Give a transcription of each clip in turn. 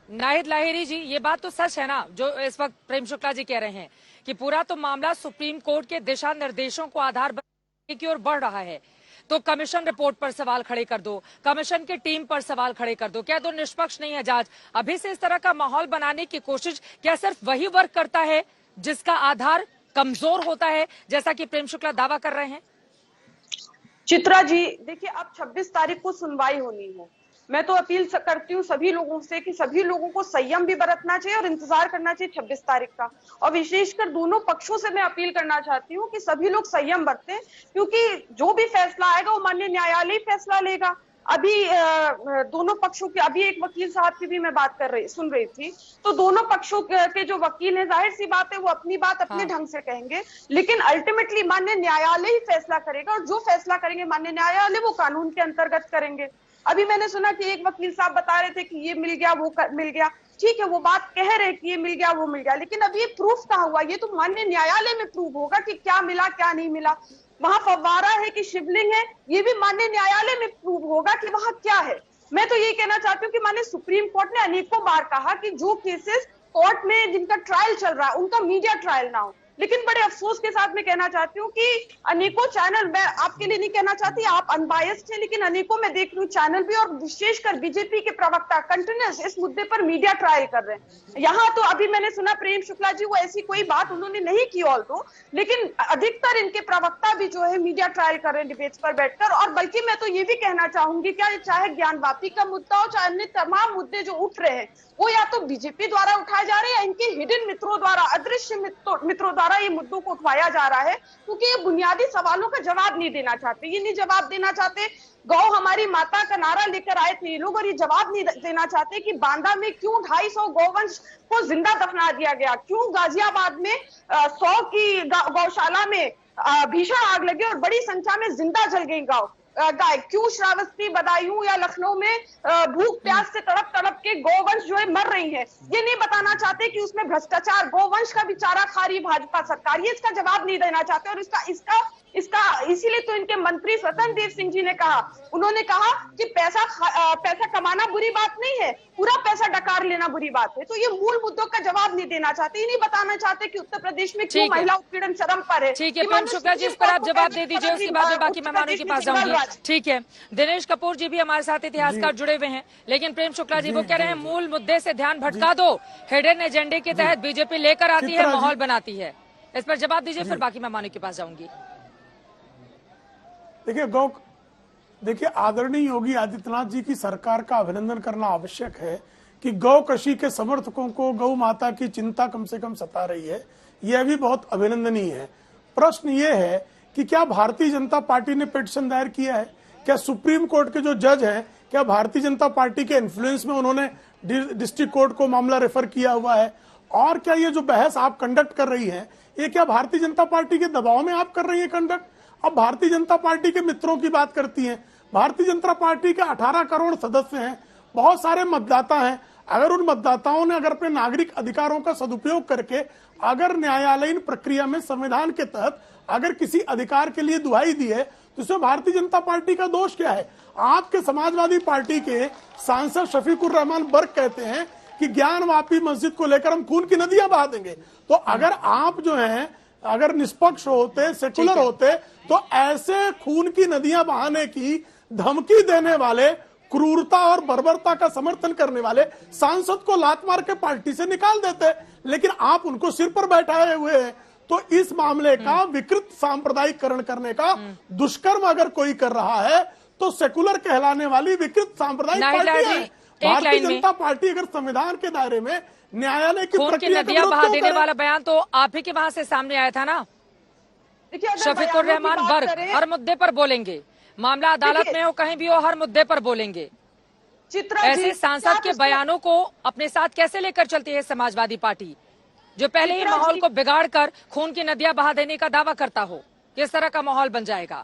नाहिद लाहिरी जी, ये बात तो सच है ना जो इस वक्त प्रेम शुक्ला जी कह रहे हैं कि पूरा तो मामला सुप्रीम कोर्ट के दिशा निर्देशों को आधार बनाने की ओर बढ़ रहा है। तो कमीशन रिपोर्ट पर सवाल खड़े कर दो, कमीशन की टीम पर सवाल खड़े कर दो, क्या तो निष्पक्ष नहीं है जांच? अभी से इस तरह का माहौल बनाने की कोशिश क्या सिर्फ वही वर्क करता है जिसका आधार कमजोर होता है, जैसा कि प्रेम शुक्ला दावा कर रहे हैं? चित्रा जी देखिए, अब 26 तारीख को सुनवाई होनी है। मैं तो अपील करती हूँ सभी लोगों से कि सभी लोगों को संयम भी बरतना चाहिए और इंतजार करना चाहिए 26 तारीख का। और विशेषकर दोनों पक्षों से मैं अपील करना चाहती हूँ कि सभी लोग संयम बरतें, क्योंकि जो भी फैसला आएगा वो माननीय न्यायालय फैसला लेगा। अभी दोनों पक्षों की, अभी एक वकील साहब की भी मैं बात सुन रही थी, तो दोनों पक्षों के जो वकील हैं, जाहिर सी बात है वो अपनी बात अपने ढंग से कहेंगे, लेकिन अल्टीमेटली माननीय न्यायालय ही फैसला करेगा और जो फैसला करेंगे माननीय न्यायालय वो कानून के अंतर्गत करेंगे। अभी मैंने सुना कि एक वकील साहब बता रहे थे कि ये मिल गया वो मिल गया, ठीक है वो बात कह रहे कि ये मिल गया वो मिल गया, लेकिन अब ये प्रूफ कहाँ हुआ? ये तो माननीय न्यायालय में प्रूफ होगा कि क्या मिला क्या नहीं मिला। वहां फव्वारा है कि शिवलिंग है, ये भी माननीय न्यायालय में प्रूव होगा कि वहां क्या है। मैं तो ये कहना चाहती हूँ कि माननीय सुप्रीम कोर्ट ने अनेकों बार कहा कि जो केसेस कोर्ट में जिनका ट्रायल चल रहा है उनका मीडिया ट्रायल ना हो, लेकिन बड़े अफसोस के साथ मैं कहना चाहती हूँ कि अनेकों चैनल, मैं आपके लिए नहीं कहना चाहती, आप अनबायस्ड हैं, लेकिन अनेकों मैं देख रही हूँ चैनल भी और विशेषकर बीजेपी के प्रवक्ता कंटिन्यूस इस मुद्दे पर मीडिया ट्रायल कर रहे हैं। यहाँ तो अभी मैंने सुना प्रेम शुक्ला जी, वो ऐसी कोई बात उन्होंने नहीं की ऑल तो, लेकिन अधिकतर इनके प्रवक्ता भी जो है मीडिया ट्रायल कर रहे हैं डिबेट्स पर बैठकर। और बल्कि मैं तो ये भी कहना चाहूंगी, क्या चाहे ज्ञानवापी का मुद्दा हो चाहे अन्य तमाम मुद्दे जो उठ रहे हैं वो या तो बीजेपी द्वारा उठाए जा रहे हैं या इनके हिडन मित्रों द्वारा, अदृश्य मित्रों द्वारा ये मुद्दों को उठाया जा रहा है, क्योंकि ये बुनियादी सवालों का जवाब नहीं देना चाहते। ये नहीं जवाब देना चाहते, गौ हमारी माता का नारा लेकर आए थे ये लोग, और ये जवाब नहीं देना चाहते कि बांदा में क्यों 250 गौवंश को जिंदा दफना दिया गया, क्यों गाजियाबाद में 100 की गौशाला में भीषण आग लगी और बड़ी संख्या में जिंदा जल गई गाय, क्यों श्रावस्ती, बदायूं या लखनऊ में भूख प्यास से तड़प तड़प के गौवंश जो है मर रही है। ये नहीं बताना चाहते कि उसमें भ्रष्टाचार, गौवंश का भी चारा खा रही भाजपा सरकार, ये इसका जवाब नहीं देना चाहते। और इसका इसीलिए तो इनके मंत्री स्वतंत्र देव सिंह जी ने कहा, उन्होंने कहा कि पैसा कमाना बुरी बात नहीं है, पूरा पैसा डकार लेना बुरी बात है। तो ये मूल मुद्दों का जवाब नहीं देना चाहते, ये नहीं बताना चाहते कि उत्तर प्रदेश में क्यों महिला उत्पीड़न चरम पर है। ठीक है प्रेम शुक्ला जी, इस पर आप जवाब दे दीजिए, उसके बाद मैं बाकी मेहमानों के पास जाऊंगी। ठीक है, दिनेश कपूर जी भी हमारे साथ इतिहासकार जुड़े हुए हैं, लेकिन प्रेम शुक्ला जी वो कह रहे हैं मूल मुद्दे से ध्यान भटका दो, हिडन एजेंडे के तहत बीजेपी लेकर आती है, माहौल बनाती है। इस पर जवाब दीजिए, फिर बाकी मेहमानों के पास जाऊंगी। देखिए आदरणीय योगी आदित्यनाथ जी की सरकार का अभिनंदन करना आवश्यक है कि गौ कशी के समर्थकों को गौ माता की चिंता कम से कम सता रही है, यह भी बहुत अभिनंदनीय है। प्रश्न ये है कि क्या भारतीय जनता पार्टी ने पिटीशन दायर किया है? क्या सुप्रीम कोर्ट के जो जज हैं, क्या भारतीय जनता पार्टी के इन्फ्लुएंस में उन्होंने डिस्ट्रिक्ट कोर्ट को मामला रेफर किया हुआ है? और क्या ये जो बहस आप कंडक्ट कर रही हैं, ये क्या भारतीय जनता पार्टी के दबाव में आप कर रही है कंडक्ट? अब भारतीय जनता पार्टी के मित्रों की बात करती हैं। भारतीय जनता पार्टी के 18 करोड़ सदस्य हैं, बहुत सारे मतदाता हैं। अगर उन मतदाताओं ने अगर अपने नागरिक अधिकारों का सदुपयोग करके अगर न्यायालयीन प्रक्रिया में संविधान के तहत अगर किसी अधिकार के लिए दुहाई दी है, तो इसमें भारतीय जनता पार्टी का दोष क्या है? आपके समाजवादी पार्टी के सांसद शफीकुर रहमान बर्क कहते हैं कि ज्ञानवापी मस्जिद को लेकर हम खून की नदियां बहा देंगे। तो अगर आप जो हैं अगर निष्पक्ष होते, सेकुलर होते, तो ऐसे खून की नदियां बहाने की धमकी देने वाले, क्रूरता और बर्बरता का समर्थन करने वाले सांसद को लात मार के पार्टी से निकाल देते, लेकिन आप उनको सिर पर बैठाए हुए हैं। तो इस मामले का विकृत सांप्रदायिकरण करने का दुष्कर्म अगर कोई कर रहा है तो सेकुलर कहलाने वाली विकृत सांप्रदायिक पार्टी है। भारतीय जनता पार्टी अगर संविधान के दायरे में न्यायालय की प्रक्रिया नदियां बहा देने वाला बयान तो आप ही के वहां से सामने आया था ना। शफीकुर रहमान बर्क हर मुद्दे पर बोलेंगे, मामला अदालत में हो कहीं भी हो, हर मुद्दे पर बोलेंगे। ऐसे सांसद के बयानों को अपने साथ कैसे लेकर चलती है समाजवादी पार्टी, जो पहले ही माहौल को बिगाड़कर खून की नदियां बहा देने का दावा करता हो? किस तरह का माहौल बन जाएगा?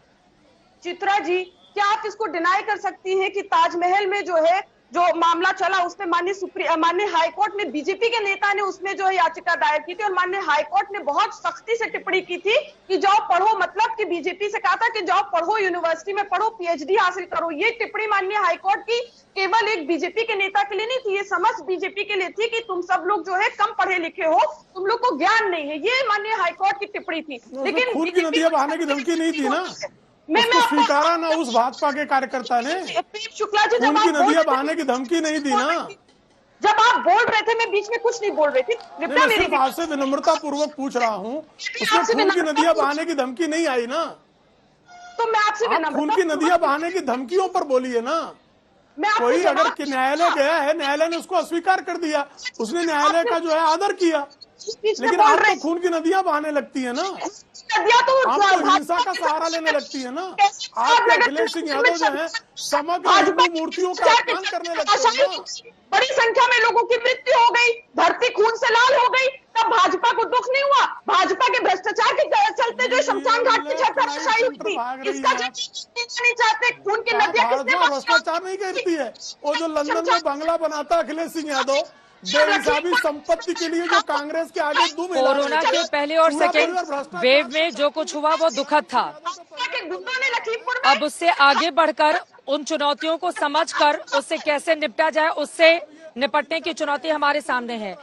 चित्रा जी, क्या आप इसको डिनाई कर सकती हैं कि ताजमहल में जो है जो मामला चला उसमें माननीय हाईकोर्ट ने, बीजेपी के नेता ने उसमें जो है याचिका दायर की थी और माननीय हाईकोर्ट ने बहुत सख्ती से टिप्पणी की थी कि जाओ पढ़ो, मतलब कि बीजेपी से कहा था कि जाओ पढ़ो, यूनिवर्सिटी में पढ़ो, पीएचडी हासिल करो। ये टिप्पणी माननीय हाईकोर्ट की केवल एक बीजेपी के नेता के लिए नहीं थी, ये समस्त बीजेपी के लिए थी कि तुम सब लोग जो है कम पढ़े लिखे हो, तुम लोग को ज्ञान नहीं है। ये माननीय हाईकोर्ट की टिप्पणी थी। लेकिन खून की नदियां बहाने की धमकी नहीं थी ना, उसको स्वीकारा ना उस भाजपा के कार्यकर्ता ने। शुक्ला जी, खून की नदियां बहाने की धमकी नहीं दी ना। जब आप बोल रहे थे मैं बीच में कुछ नहीं बोल रही थी। मैं सिर्फ आपसे विनम्रता पूर्वक पूछ रहा हूँ, उसमें खून की नदियां बहाने की धमकी नहीं आई ना। तो मैं आपसे खून की नदियां बहाने की धमकियों पर बोलिए ना। कोई अगर न्यायालय गया है, न्यायालय ने उसको अस्वीकार कर दिया, उसने न्यायालय का जो है आदर किया, लेकिन आप तो खून की नदियां बहाने लगती है ना, आप तो हिंसा का सहारा लेने लगती है ना। आप अखिलेश सिंह यादव जो है समग्र हिंदू मूर्तियों का अपमान करने लगते हैं ना। बड़ी संख्या में लोगों की मृत्यु हो गई, धरती खून से लाल हो गई, तब भाजपा को दुख नहीं हुआ? भाजपा के भ्रष्टाचार के चलते जो शमशान घाट की धराशायी हुई थी, इसका नहीं चाहते। खून की नदियां किसने भ्रष्टाचार नहीं करती है। वो जो लंदन में बंगला बनाता अखिलेश सिंह यादव बेहिसाबी संपत्ति के लिए जो कांग्रेस के आगे दुम हिला, कोरोना के पहले और सेकेंड वेव में जो कुछ हुआ वो दुखद था। अब उससे आगे बढ़कर उन चुनौतियों को समझकर उससे कैसे निपटा जाए, उससे निपटने की चुनौती हमारे सामने है।